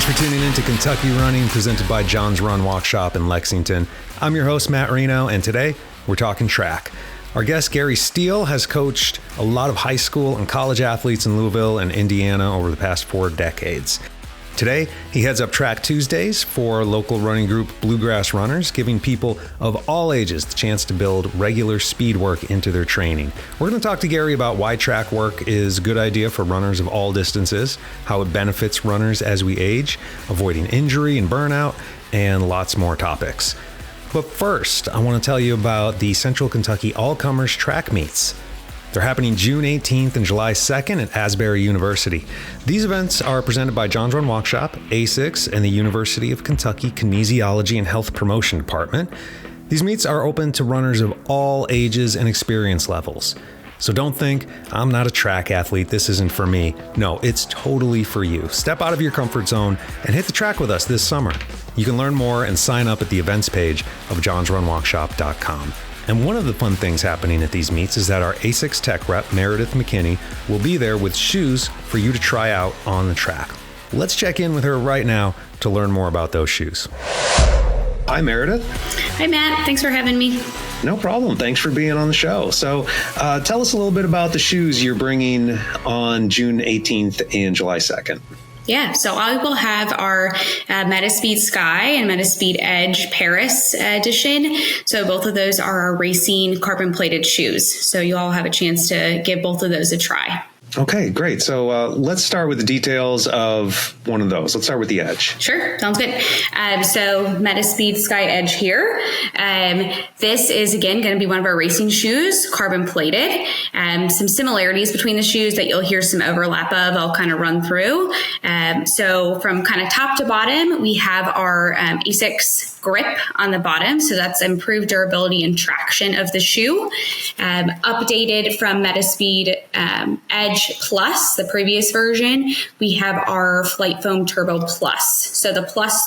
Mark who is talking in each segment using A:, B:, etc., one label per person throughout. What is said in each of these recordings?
A: Thanks for tuning in to Kentucky Running, presented by John's Run Walk Shop in Lexington. I'm your host, Matt Reno, and today we're talking track. Our guest, Gary Steele, has coached a lot of high school and college athletes in Louisville and Indiana over the past 4 decades. Today, he heads up Track Tuesdays for local running group Bluegrass Runners, giving people of all ages the chance to build regular speed work into their training. We're going to talk to Gary about why track work is a good idea for runners of all distances, how it benefits runners as we age, avoiding injury and burnout, and lots more topics. But first, I want to tell you about the Central Kentucky All-Comers Track Meets. They're happening June 18th and July 2nd at Asbury University. These events are presented by John's Run Walk Shop, ASICS, and the University of Kentucky Kinesiology and Health Promotion Department. These meets are open to runners of all ages and experience levels. So don't think, I'm not a track athlete, this isn't for me. No, it's totally for you. Step out of your comfort zone and hit the track with us this summer. You can learn more and sign up at the events page of johnsrunwalkshop.com. And one of the fun things happening at these meets is that our ASICS tech rep, Meredith McKinney, will be there with shoes for you to try out on the track. Let's check in with her right now to learn more about those shoes. Hi, Meredith.
B: Hi, Matt. Thanks for having me.
A: No problem. Thanks for being on the show. So tell us a little bit about the shoes you're bringing on June 18th and July 2nd.
B: Yeah, so I will have our Metaspeed Sky and Metaspeed Edge Paris edition. So both of those are our racing carbon-plated shoes. So you all have a chance to give both of those a try.
A: Okay, great. So let's start with the details of one of those. Let's start with the Edge.
B: Sure, sounds good. So Metaspeed Sky Edge here. This is, again, going to be one of our racing shoes, carbon plated. Some similarities between the shoes that you'll hear some overlap of, I'll kind of run through. So from kind of top to bottom, we have our ASICS grip on the bottom. So that's improved durability and traction of the shoe. Updated from Metaspeed Edge Plus, the previous version, we have our Flight Foam Turbo Plus. So the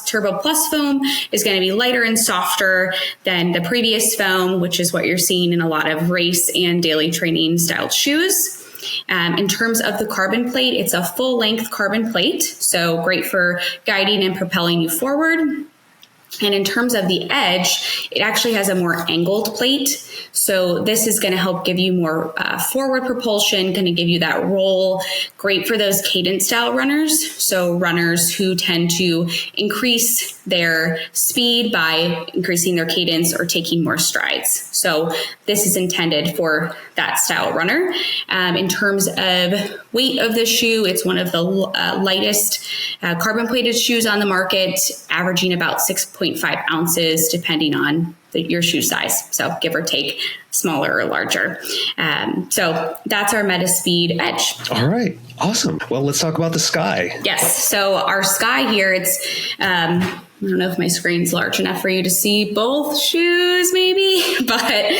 B: Turbo Plus foam is going to be lighter and softer than the previous foam, which is what you're seeing in a lot of race and daily training styled shoes. In terms of the carbon plate, it's a full length carbon plate, so great for guiding and propelling you forward. And in terms of the Edge, it actually has a more angled plate. So this is going to help give you more forward propulsion, going to give you that roll. Great for those cadence style runners. So runners who tend to increase their speed by increasing their cadence or taking more strides. So this is intended for that style runner. In terms of weight of the shoe, it's one of the lightest carbon plated shoes on the market, averaging about 6.5 ounces, depending on your shoe size. So give or take, smaller or larger. So that's our Metaspeed Edge.
A: All right. Awesome. Well, let's talk about the Sky.
B: Yes. So our Sky here, it's, I don't know if my screen's large enough for you to see both shoes maybe, but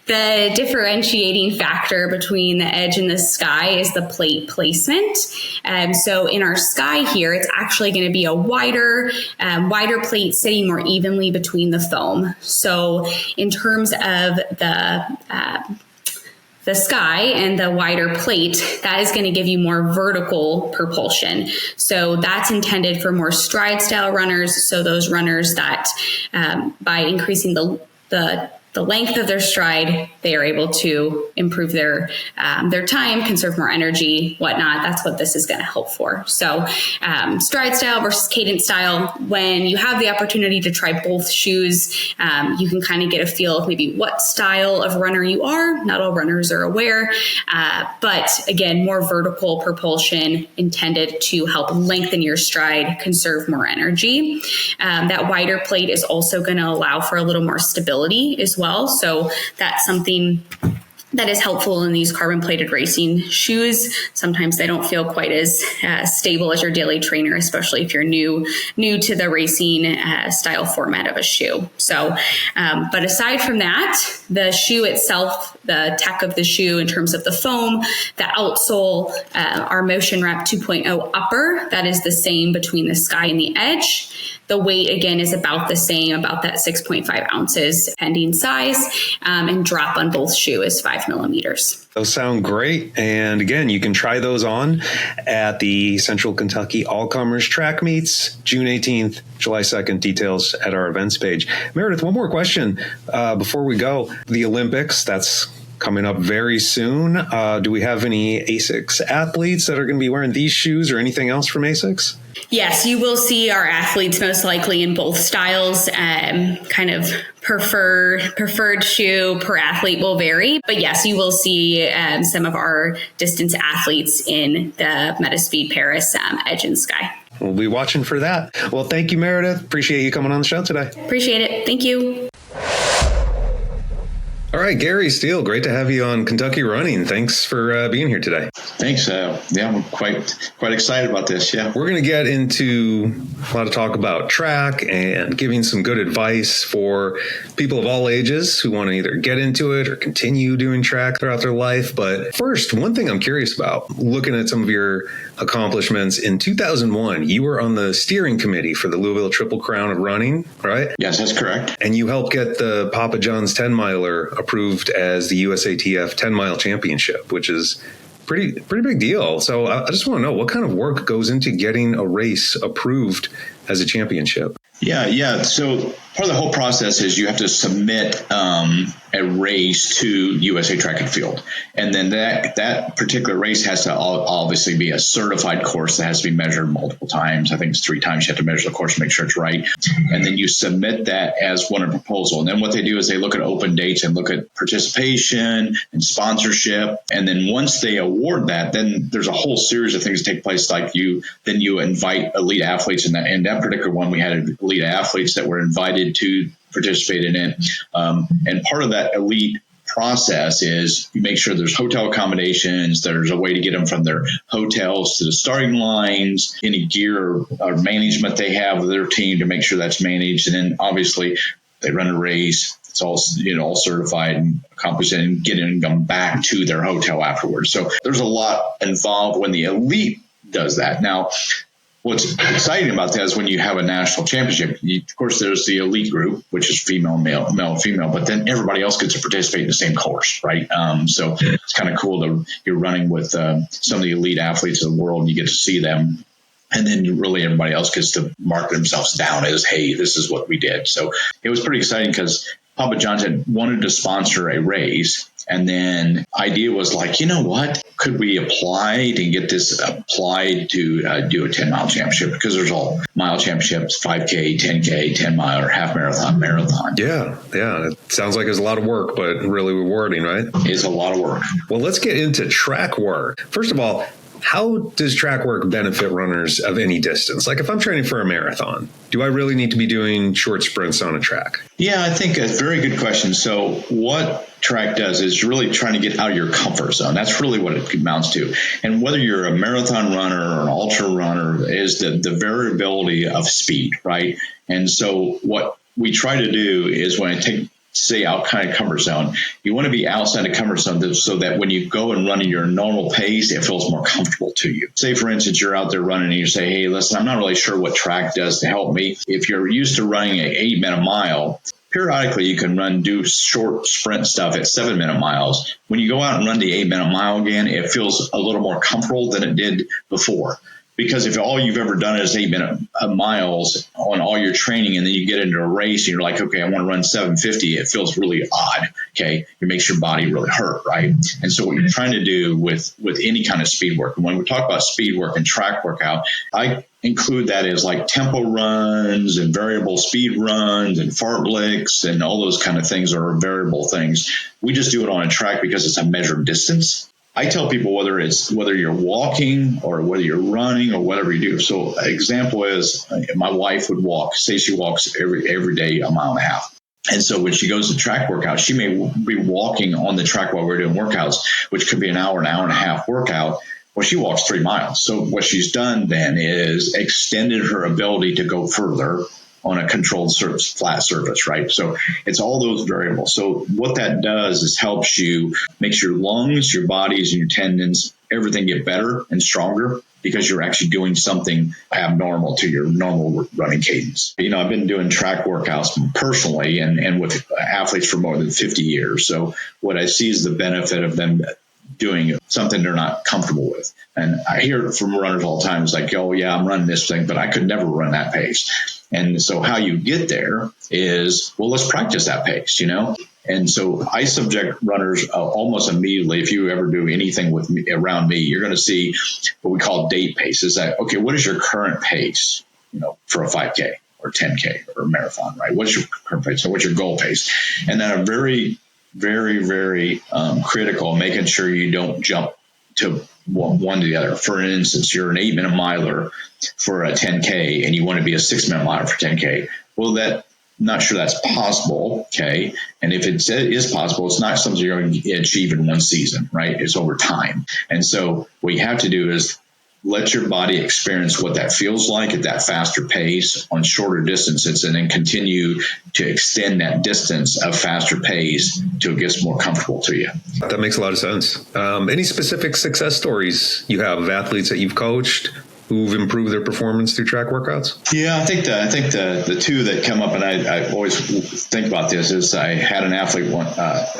B: the differentiating factor between the Edge and the Sky is the plate placement. So in our Sky here, it's actually going to be a wider plate sitting more evenly between the foam. So in terms of the Sky and the wider plate, that is going to give you more vertical propulsion. So that's intended for more stride style runners. So those runners that by increasing the length of their stride, they are able to improve their time, conserve more energy, whatnot. That's what this is going to help for. So stride style versus cadence style, when you have the opportunity to try both shoes, you can kind of get a feel of maybe what style of runner you are. Not all runners are aware, but again, more vertical propulsion intended to help lengthen your stride, conserve more energy. That wider plate is also going to allow for a little more stability as well. So that's something that is helpful in these carbon plated racing shoes. Sometimes they don't feel quite as stable as your daily trainer, especially if you're new to the racing style format of a shoe. So, but aside from that, the shoe itself, the tech of the shoe in terms of the foam, the outsole, our Motion Wrap 2.0 upper, that is the same between the Sky and the Edge. The weight, again, is about the same, about that 6.5 ounces pending size, and drop on both shoe is 5 millimeters.
A: Those sound great. And again, you can try those on at the Central Kentucky All-Comers Track Meets, June 18th, July 2nd, details at our events page. Meredith, one more question before we go. The Olympics, that's coming up very soon. Do we have any ASICS athletes that are going to be wearing these shoes or anything else from ASICS?
B: Yes, you will see our athletes most likely in both styles. Kind of preferred shoe per athlete will vary, but yes, you will see some of our distance athletes in the Metaspeed Paris Edge and Sky.
A: We'll be watching for that. Well, thank you, Meredith. Appreciate you coming on the show today.
B: Appreciate it. Thank you.
A: All right, Gary Steele, great to have you on Kentucky Running. Thanks for being here today.
C: Thanks. Yeah, I'm quite excited about this. Yeah,
A: we're going to get into a lot of talk about track and giving some good advice for people of all ages who want to either get into it or continue doing track throughout their life. But first, one thing I'm curious about, looking at some of your accomplishments, in 2001, you were on the steering committee for the Louisville Triple Crown of Running, right?
C: Yes, that's correct.
A: And you helped get the Papa John's 10 miler approved as the USATF 10 mile championship, which is pretty big deal. So I just want to know, what kind of work goes into getting a race approved as a championship?
C: Yeah. So part of the whole process is you have to submit a race to USA Track and Field. And then that particular race has to obviously be a certified course that has to be measured multiple times. I think it's 3 times you have to measure the course to make sure it's right. And then you submit that as one proposal. And then what they do is they look at open dates and look at participation and sponsorship. And then once they award that, then there's a whole series of things that take place. Like you invite elite athletes. In that particular one, we had elite athletes that were invited to participate in it. And part of that elite process is you make sure there's hotel accommodations, there's a way to get them from their hotels to the starting lines, any gear or management they have with their team to make sure that's managed. And then obviously they run a race. It's all, all certified and accomplished, and getting them back to their hotel afterwards. So there's a lot involved when the elite does that. Now, what's exciting about that is when you have a national championship, of course, there's the elite group, which is female, male, female, but then everybody else gets to participate in the same course, right? So it's kind of cool you're running with some of the elite athletes of the world, and you get to see them. And then really everybody else gets to mark themselves down as, hey, this is what we did. So it was pretty exciting because Papa John's had wanted to sponsor a race. And then idea was like, you know what, could we apply to get this applied to do a 10 mile championship? Because there's all mile championships, 5K, 10K, 10 mile, or half marathon, marathon.
A: Yeah. It sounds like it's a lot of work, but really rewarding, right?
C: It's a lot of work.
A: Well, let's get into track work. First of all, how does track work benefit runners of any distance? Like if I'm training for a marathon, do I really need to be doing short sprints on a track?
C: Yeah, I think a very good question. So what track does is really trying to get out of your comfort zone. That's really what it amounts to. And whether you're a marathon runner or an ultra runner is the variability of speed, right? And so what we try to do is when I stay out kind of comfort zone. You want to be outside the comfort zone so that when you go and run at your normal pace, it feels more comfortable to you. Say, for instance, you're out there running and you say, hey, listen, I'm not really sure what track does to help me. If you're used to running an 8-minute mile, periodically you can do short sprint stuff at 7-minute miles. When you go out and run the 8-minute mile again, it feels a little more comfortable than it did before. Because if all you've ever done is 8-minute miles on all your training, and then you get into a race and you're like, okay, I want to run 750, it feels really odd. Okay. It makes your body really hurt. Right. And so what you're trying to do with any kind of speed work, and when we talk about speed work and track workout, I include that as like tempo runs and variable speed runs and fartleks and all those kind of things are variable things. We just do it on a track because it's a measured distance. I tell people whether you're walking or whether you're running or whatever you do. So an example is my wife would walk. Say she walks every day a mile and a half. And so when she goes to track workout, she may be walking on the track while we're doing workouts, which could be an hour and a half workout. Well, she walks 3 miles. So what she's done then is extended her ability to go further on a controlled surface, flat surface, right? So it's all those variables. So what that does is helps you, makes your lungs, your bodies, and your tendons everything get better and stronger because you're actually doing something abnormal to your normal running cadence. I've been doing track workouts personally and with athletes for more than 50 years. So what I see is the benefit of them doing something they're not comfortable with. And I hear it from runners all the time. It's like, oh yeah, I'm running this thing, but I could never run that pace. And so how you get there is, well, let's practice that pace, And so I subject runners almost immediately. If you ever do anything with me, around me, you're going to see what we call date pace. Is that, okay, what is your current pace, for a 5K or 10K or a marathon, right? What's your current pace? So what's your goal pace? And then a very, very, very critical, making sure you don't jump to one to the other. For instance, you're an 8-minute miler for a 10K and you want to be a 6-minute miler for 10K. Well, not sure that's possible, okay? And if it is possible, it's not something you're going to achieve in one season, right? It's over time. And so what you have to do is let your body experience what that feels like at that faster pace on shorter distances, and then continue to extend that distance of faster pace till it gets more comfortable to you.
A: That makes a lot of sense. Any specific success stories you have of athletes that you've coached who've improved their performance through track workouts?
C: Yeah, I think the two that come up, and I always think about this, is I had an athlete,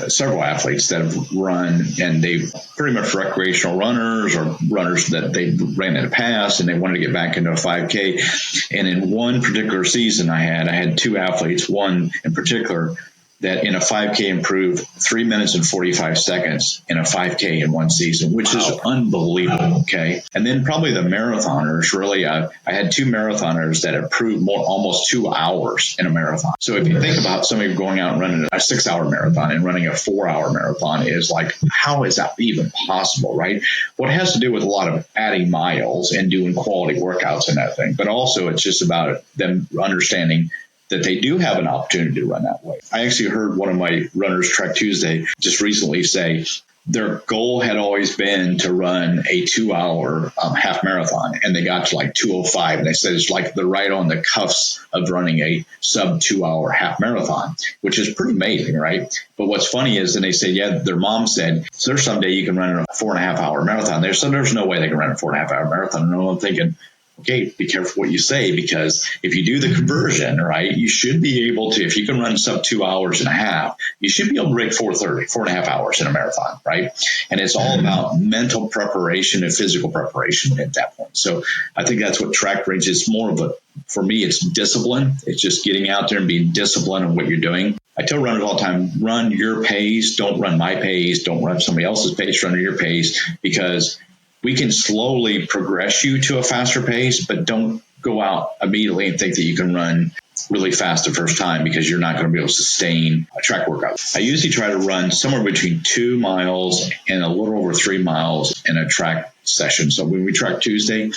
C: several athletes that have run, and they pretty much recreational runners or runners that they ran in the past, and they wanted to get back into a 5K. And in one particular season I had two athletes, one in particular that in a 5K improved 3 minutes and 45 seconds in a 5K in one season, which is unbelievable. Okay. And then probably the marathoners, really, I had two marathoners that improved almost 2 hours in a marathon. So if you think about somebody going out and running a 6-hour marathon and running a 4-hour marathon, is like, how is that even possible, right? Well, it has to do with a lot of adding miles and doing quality workouts and that thing, but also it's just about them understanding that they do have an opportunity to run that way. I actually heard one of my runners, Track Tuesday, just recently say their goal had always been to run a 2-hour half marathon, and they got to like 2:05. And they said it's like they're right on the cuffs of running a sub 2-hour half marathon, which is pretty amazing, right? But what's funny is, and they say, yeah, their mom said, so there's someday you can run a 4.5-hour marathon. There's no way they can run a 4.5-hour marathon. And I'm thinking, okay, be careful what you say, because if you do the conversion, right, you should be able to, if you can run sub 2 hours and a half, you should be able to break 4.5 hours in a marathon, right? And it's all about mental preparation and physical preparation at that point. So I think that's what track brings. It's more of for me, it's discipline. It's just getting out there and being disciplined on what you're doing. I tell runners all the time, run your pace, don't run my pace, don't run somebody else's pace, run your pace, because we can slowly progress you to a faster pace, but don't go out immediately and think that you can run really fast the first time, because you're not going to be able to sustain a track workout. I usually try to run somewhere between 2 miles and a little over 3 miles in a track session. So when we track Tuesday,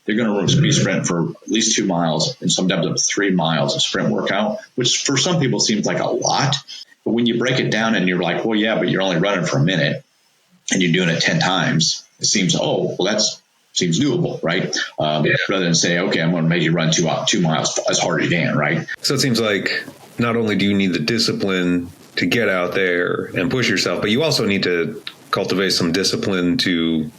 C: they're going to speed sprint for at least 2 miles and sometimes up to 3 miles of sprint workout, which for some people seems like a lot. But when you break it down and you're like, well, yeah, but you're only running for a minute and you're doing it 10 times, it seems, that seems doable, right? Rather than say, okay, I'm going to make you run 2 miles as hard as you can, right?
A: So it seems like not only do you need the discipline to get out there and push yourself, but you also need to cultivate some discipline to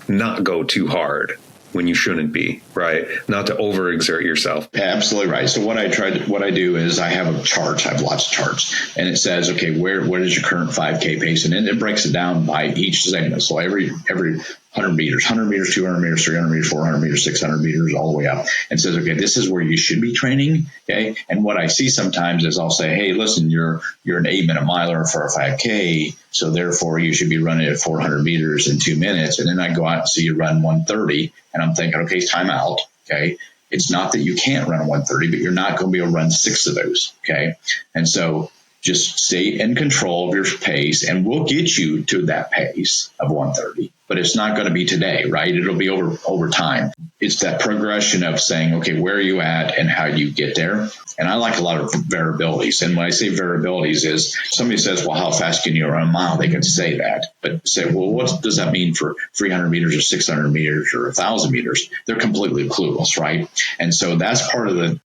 A: not go too hard when you shouldn't be, right? Not to overexert yourself.
C: Absolutely right. So what I do is I have a chart. I have lots of charts, and it says, okay, what is your current 5K pace? And then it breaks it down by each segment. So every 100 meters, 200 meters, 300 meters, 400 meters, 600 meters, all the way up, and says, okay, this is where you should be training. Okay. And what I see sometimes is I'll say, hey, listen, you're an 8-minute miler for a 5K. So therefore you should be running at 400 meters in 2 minutes. And then I go out and see you run 130, and I'm thinking, okay, time out. Okay. It's not that you can't run a 130, but you're not going to be able to run 6 of those. Okay. And so just stay in control of your pace, and we'll get you to that pace of 130, but it's not going to be today, right? It'll be over time. It's that progression of saying, okay, where are you at and how do you get there? And I like a lot of variabilities. And when I say variabilities is somebody says, well, how fast can you run a mile? They can say that, but say, well, what does that mean for 300 meters or 600 meters or 1,000 meters? They're completely clueless, right? And so that's part of the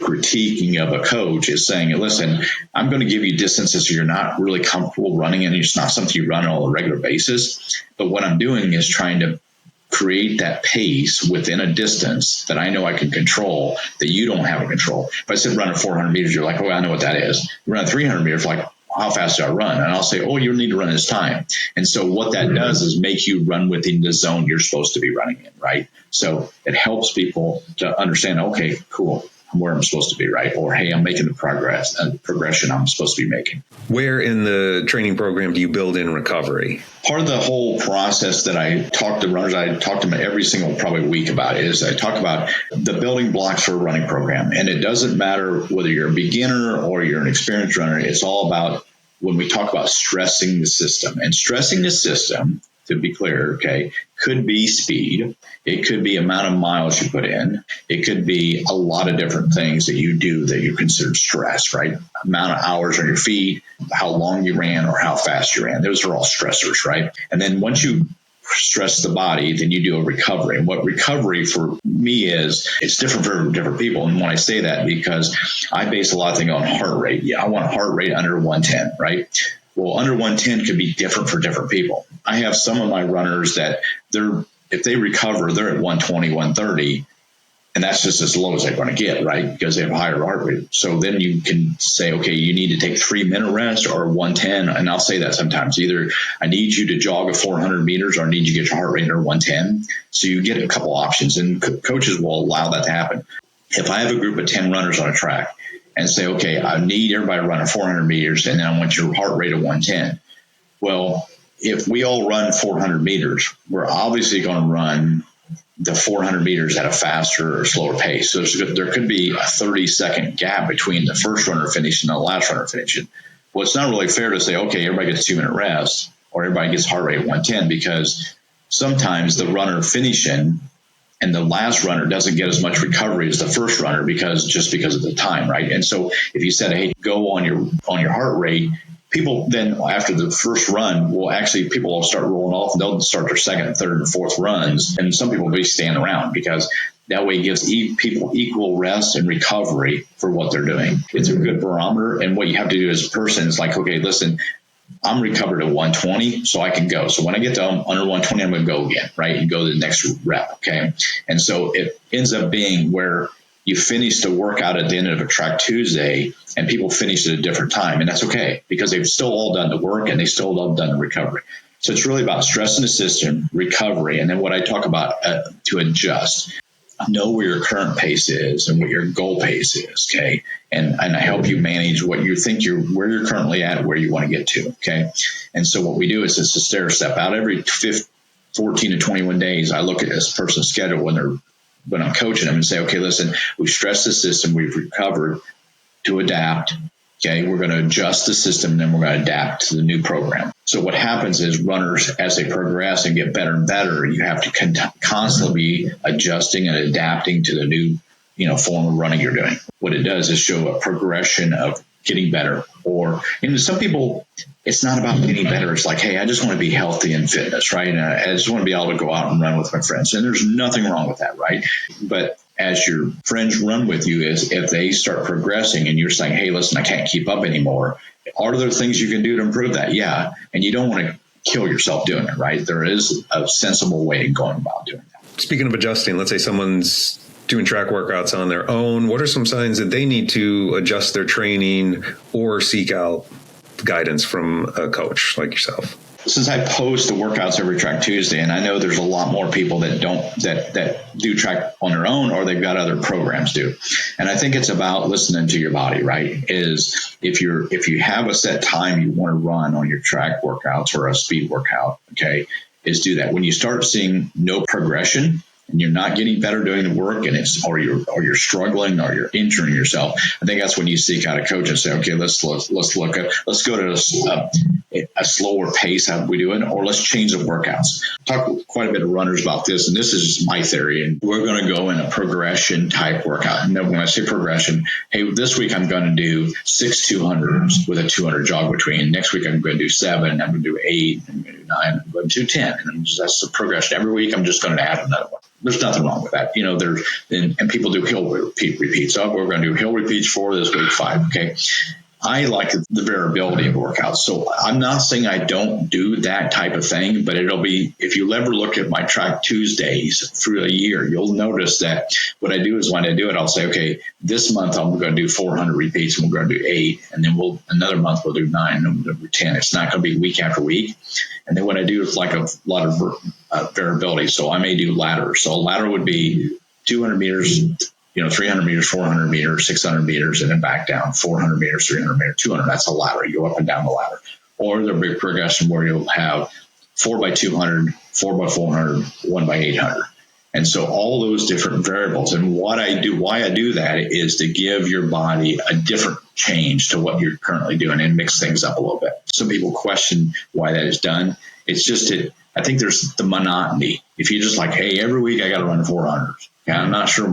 C: critiquing of a coach is saying, listen, I'm going to give you distances you're not really comfortable running, and it's not something you run on a regular basis. But what I'm doing is trying to create that pace within a distance that I know I can control that you don't have a control. If I said run at 400 meters, you're like, oh, I know what that is. You run at 300 meters, like, how fast do I run? And I'll say, oh, you need to run this time. And so what that does is make you run within the zone you're supposed to be running in, right? So it helps people to understand, okay, cool, I'm where I'm supposed to be, right? Or, hey, I'm making the progression I'm supposed to be making.
A: Where in the training program do you build in recovery?
C: Part of the whole process that I talk to runners, I talk to them every single probably week about is I talk about the building blocks for a running program. And it doesn't matter whether you're a beginner or you're an experienced runner. It's all about when we talk about stressing the system. And stressing the system, to be clear, okay, could be speed. It could be amount of miles you put in. It could be a lot of different things that you do that you consider stress, right? Amount of hours on your feet, how long you ran or how fast you ran. Those are all stressors, right? And then once you stress the body, then you do a recovery. And what recovery for me is, it's different for different people. And when I say that, because I base a lot of things on heart rate. Yeah, I want a heart rate under 110, right? Well, under 110 could be different for different people. I have some of my runners that if they recover, they're at 120, 130, and that's just as low as they're going to get, right? Because they have a higher heart rate. So then you can say, okay, you need to take 3-minute rest or 110. And I'll say that sometimes. Either I need you to jog a 400 meters or I need you to get your heart rate under 110. So you get a couple options, and coaches will allow that to happen. If I have a group of 10 runners on a track and say, okay, I need everybody to run a 400 meters and then I want your heart rate of 110. Well, if we all run 400 meters, we're obviously going to run the 400 meters at a faster or slower pace. So there could be a 30-second gap between the first runner finishing and the last runner finishing. Well, it's not really fair to say, okay, everybody gets a 2-minute rest or everybody gets heart rate at 110, because sometimes the runner finishing and the last runner doesn't get as much recovery as the first runner because of the time, right? And so if you said, hey, go on your heart rate, people then after the first run people will start rolling off, and they'll start their second, third, and fourth runs. And some people will be standing around, because that way it gives people equal rest and recovery for what they're doing. It's a good barometer. And what you have to do as a person is like, okay, listen, I'm recovered at 120, so I can go. So when I get to under 120, I'm going to go again, right? And go to the next rep, okay? And so it ends up being where you finish the workout at the end of a Track Tuesday, and people finish at a different time. And that's okay, because they've still all done the work and they still all done the recovery. So it's really about stressing the system, recovery, and then what I talk about to adjust. Know where your current pace is and what your goal pace is, okay? And I help you manage what you think where you're currently at, where you want to get to, okay? And so what we do is it's a stair step out. Every 14 to 21 days, I look at this person's schedule when I'm coaching them and say, okay, listen, we've stressed the system, we've recovered to adapt. Okay, we're going to adjust the system, and then we're going to adapt to the new program. So what happens is runners, as they progress and get better and better, you have to constantly be adjusting and adapting to the new, form of running you're doing. What it does is show a progression of getting better. Or, some people, it's not about getting better. It's like, hey, I just want to be healthy and fitness, right? And I just want to be able to go out and run with my friends. And there's nothing wrong with that, right? But as your friends run with you, is if they start progressing and you're saying, hey, listen, I can't keep up anymore, are there things you can do to improve that? Yeah. And you don't want to kill yourself doing it, right? There is a sensible way of going about doing that.
A: Speaking of adjusting, let's say someone's doing track workouts on their own. What are some signs that they need to adjust their training or seek out guidance from a coach like yourself?
C: Since I post the workouts every Track Tuesday, and I know there's a lot more people that do track on their own, or they've got other programs do. And I think it's about listening to your body, right? Is if you have a set time you want to run on your track workouts or a speed workout, okay, is do that. When you start seeing no progression and you're not getting better doing the work, and you're struggling or you're injuring yourself, I think that's when you seek out a coach and say, okay, let's go to a slower pace. How we do it, or let's change the workouts. Talk quite a bit of runners about this, and this is just my theory. And we're going to go in a progression type workout. And when I say progression, hey, this week I'm going to do 6 200s with a 200 jog between. Next week I'm going to do 7. I'm going to do 8. I'm going to do do 9, I'm going to do 10. And that's the progression. Every week, I'm just going to add another one. There's nothing wrong with that. And people do hill repeats. Oh, we're going to do hill repeats 4 this week, 5. Okay. I like the variability of workouts. So I'm not saying I don't do that type of thing, but it'll be, if you ever look at my Track Tuesdays through a year, you'll notice that what I do is when I do it, I'll say, okay, this month I'm going to do 400 repeats and we're going to do 8. And then another month we'll do 9 and we'll do 10. It's not going to be week after week. And then what I do is like a lot of variability. So I may do ladders. So a ladder would be 200 meters, 300 meters, 400 meters, 600 meters, and then back down, 400 meters, 300 meters, 200. That's a ladder. You go up and down the ladder. Or there'll be a progression where you'll have 4 by 200, 4 by 400, 1 by 800. And so all those different variables. And why I do that is to give your body a different change to what you're currently doing and mix things up a little bit. Some people question why that is done. It's just I think there's the monotony. If you're just like, hey, every week I got to run 400s. Yeah, I'm not sure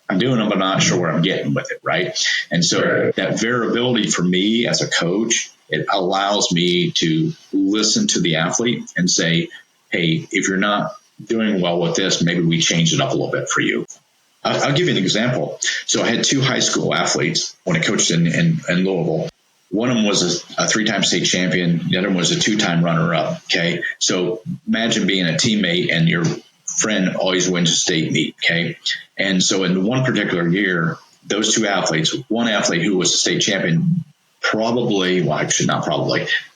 C: I'm doing them, but not sure where I'm getting with it, right? And so that variability for me as a coach, it allows me to listen to the athlete and say, hey, if you're not doing well with this, maybe we change it up a little bit for you. I'll give you an example. So I had 2 high school athletes when I coached in Louisville. One of them was a 3-time state champion. The other one was a 2-time runner-up, okay? So imagine being a teammate and your friend always wins a state meet, okay? And so in one particular year, those 2 athletes, one athlete who was a state champion,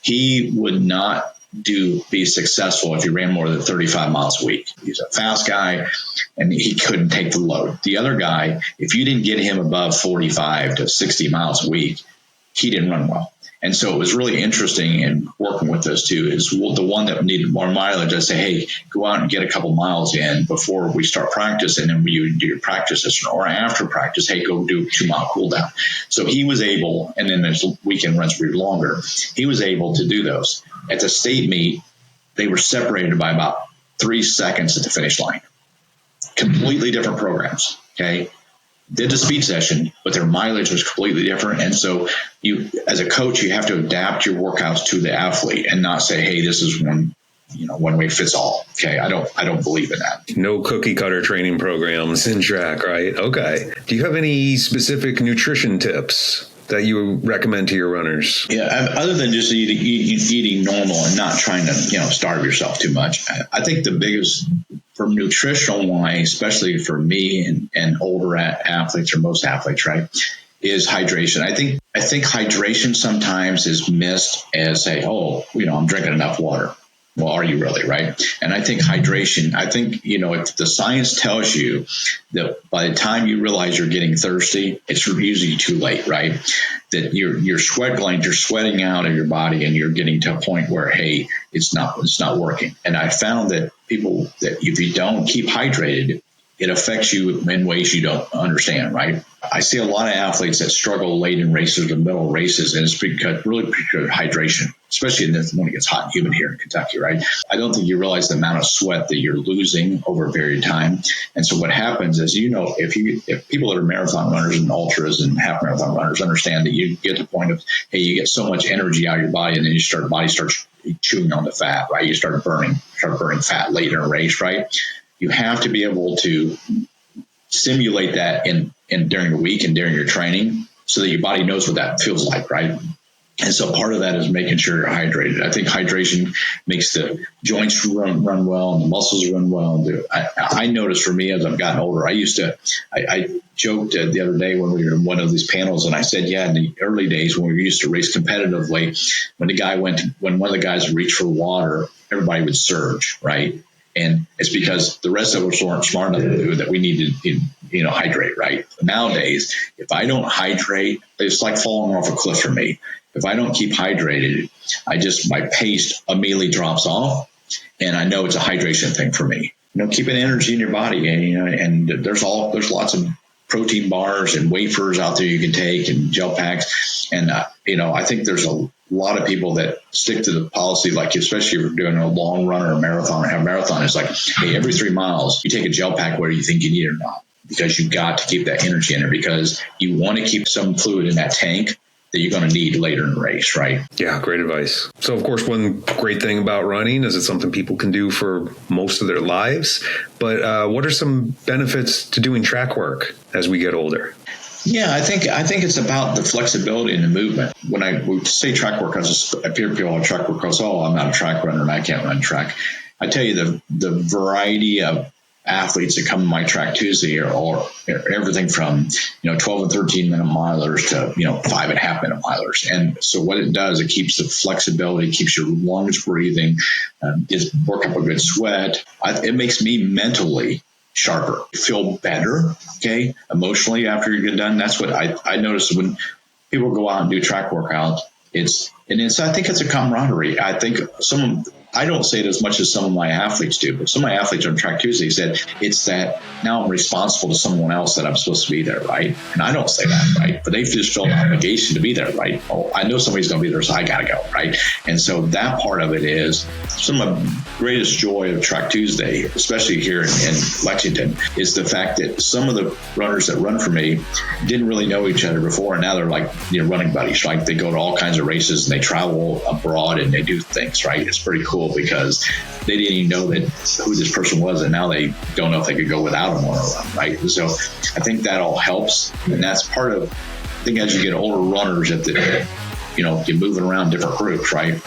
C: he would not be successful if he ran more than 35 miles a week. He's a fast guy and he couldn't take the load. The other guy, if you didn't get him above 45 to 60 miles a week, he didn't run well. And so it was really interesting in working with those 2 is the one that needed more mileage. I say, hey, go out and get a couple miles in before we start practice. And then when you do your practice session or after practice, hey, go do a 2-mile cool down. So he was able, and then there's weekend runs for longer. He was able to do those. At the state meet, they were separated by about 3 seconds at the finish line. Completely different programs. Okay. Did the speed session, but their mileage was completely different. And so you, as a coach, you have to adapt your workouts to the athlete and not say, hey, this is one way fits all. Okay. I don't believe in that.
A: No cookie cutter training programs in track, right? Okay. Do you have any specific nutrition tips that you recommend to your runners? Yeah.
C: Other than just eating normal and not trying to, starve yourself too much. I think the biggest, from nutritional wise, especially for me and older athletes or most athletes, right, is hydration. I think hydration sometimes is missed as I'm drinking enough water. Well, are you really, right? And I think hydration, if the science tells you that by the time you realize you're getting thirsty, it's usually too late, right? That your sweat glands, you're sweating out of your body and you're getting to a point where, hey, it's not working. And I found that people that if you don't keep hydrated, it affects you in ways you don't understand, right? I see a lot of athletes that struggle late in races or middle races, and it's because hydration, especially when it gets hot and humid here in Kentucky, right? I don't think you realize the amount of sweat that you're losing over a period of time. And so what happens is, if people that are marathon runners and ultras and half marathon runners understand that you get to the point of, hey, you get so much energy out of your body, and then the body starts chewing on the fat, right? You start burning fat late in a race, right? You have to be able to simulate that in during the week and during your training so that your body knows what that feels like, right? And so part of that is making sure you're hydrated. I think hydration makes the joints run well and the muscles run well. I noticed for me as I've gotten older, I joked the other day when we were in one of these panels, and I said, in the early days when we used to race competitively, when one of the guys would reach for water, everybody would surge, right? And it's because the rest of us weren't smart enough to do that. We needed to, hydrate, right? Nowadays, if I don't hydrate, it's like falling off a cliff for me. If I don't keep hydrated, my pace immediately drops off, and I know it's a hydration thing for me. Keeping energy in your body, and there's lots of protein bars and wafers out there you can take and gel packs, and I think there's a lot of people that stick to the policy, like especially if you're doing a long run or a marathon, it's like, hey, every 3 miles you take a gel pack whether you think you need it or not, because you've got to keep that energy in there, because you want to keep some fluid in that tank that you're going to need later in the race, right?
A: Yeah, great advice. So, of course, one great thing about running is it's something people can do for most of their lives. But what are some benefits to doing track work as we get older?
C: Yeah, I think it's about the flexibility and the movement. When I would say track work, I hear people on track work goes, "Oh, I'm not a track runner and I can't run track." I tell you, the variety of athletes that come to my Track Tuesday are everything from 12 and 13 minute milers to 5.5 minute milers. And so what it does, it keeps the flexibility, keeps your lungs breathing, work up a good sweat. It makes me mentally sharper, feel better, okay, emotionally after you get done. That's what I notice when people go out and do track workouts. I think it's a camaraderie. I think I don't say it as much as some of my athletes do, but some of my athletes on Track Tuesday said it's that now I'm responsible to someone else that I'm supposed to be there, right? And I don't say that, right? But they just feel an obligation to be there, right? Oh, I know somebody's going to be there, so I got to go, right? And so that part of it is some of the greatest joy of Track Tuesday, especially here in Lexington, is the fact that some of the runners that run for me didn't really know each other before, and now they're like running buddies, right? They go to all kinds of races and they travel abroad and they do things, right? It's pretty cool because they didn't even know who this person was, and now they don't know if they could go without them or right? So I think that all helps, and that's part of, I think as you get older runners, you're moving around different groups, right?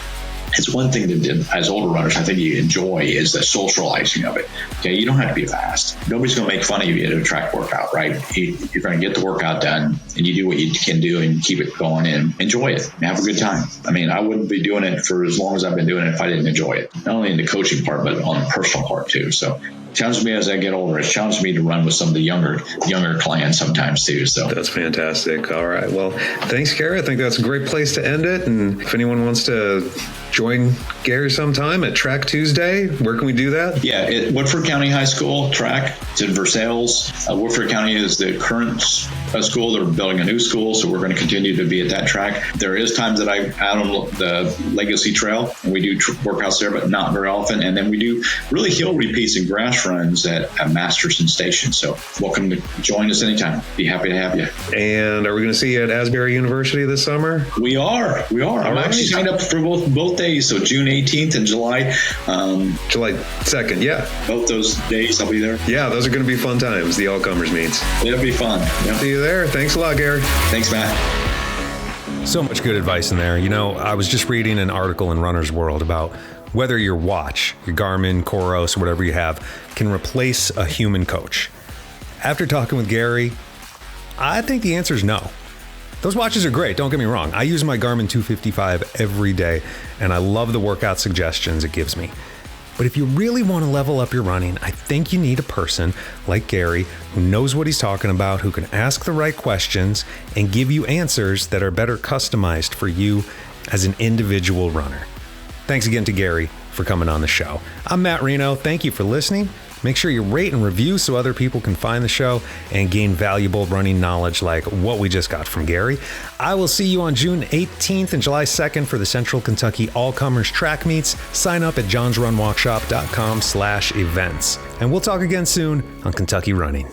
C: It's one thing that as older runners, I think you enjoy is the socializing of it. Okay, you don't have to be fast. Nobody's going to make fun of you at a track workout, right? You're going to get the workout done, and you do what you can do and keep it going and enjoy it and have a good time. I mean, I wouldn't be doing it for as long as I've been doing it if I didn't enjoy it. Not only in the coaching part, but on the personal part too. So it challenges me as I get older. It challenges me to run with some of the younger clients sometimes too. So
A: that's fantastic. All right. Well, thanks, Gary. I think that's a great place to end it. And if anyone wants to join Gary sometime at Track Tuesday, where can we do that?
C: Yeah, at Woodford County High School track. It's in Versailles. Woodford County is the current school. They're building a new school, so we're going to continue to be at that track. There is times that I'm out on the Legacy Trail, and we do workouts there, but not very often. And then we do really hill repeats and grass runs at Masterson Station. So welcome to join us anytime. Be happy to have you.
A: And are we going to see you at Asbury University this summer?
C: We are. I'm actually signed up for both days. So June 18th and July
A: 2nd. Yeah.
C: Both those days I'll be there.
A: Yeah, those are going to be fun times, the all-comers meets.
C: It'll be fun. Yep.
A: See you there. Thanks a lot, Gary.
C: Thanks, Matt.
A: So much good advice in there. I was just reading an article in Runner's World about whether your watch, your Garmin, Coros, or whatever you have, can replace a human coach. After talking with Gary, I think the answer is no. Those watches are great, don't get me wrong. I use my Garmin 255 every day, and I love the workout suggestions it gives me. But if you really want to level up your running, I think you need a person like Gary who knows what he's talking about, who can ask the right questions and give you answers that are better customized for you as an individual runner. Thanks again to Gary for coming on the show. I'm Matt Reno. Thank you for listening. Make sure you rate and review so other people can find the show and gain valuable running knowledge like what we just got from Gary. I will see you on June 18th and July 2nd for the Central Kentucky All-Comers Track Meets. Sign up at johnsrunwalkshop.com/events. And we'll talk again soon on Kentucky Running.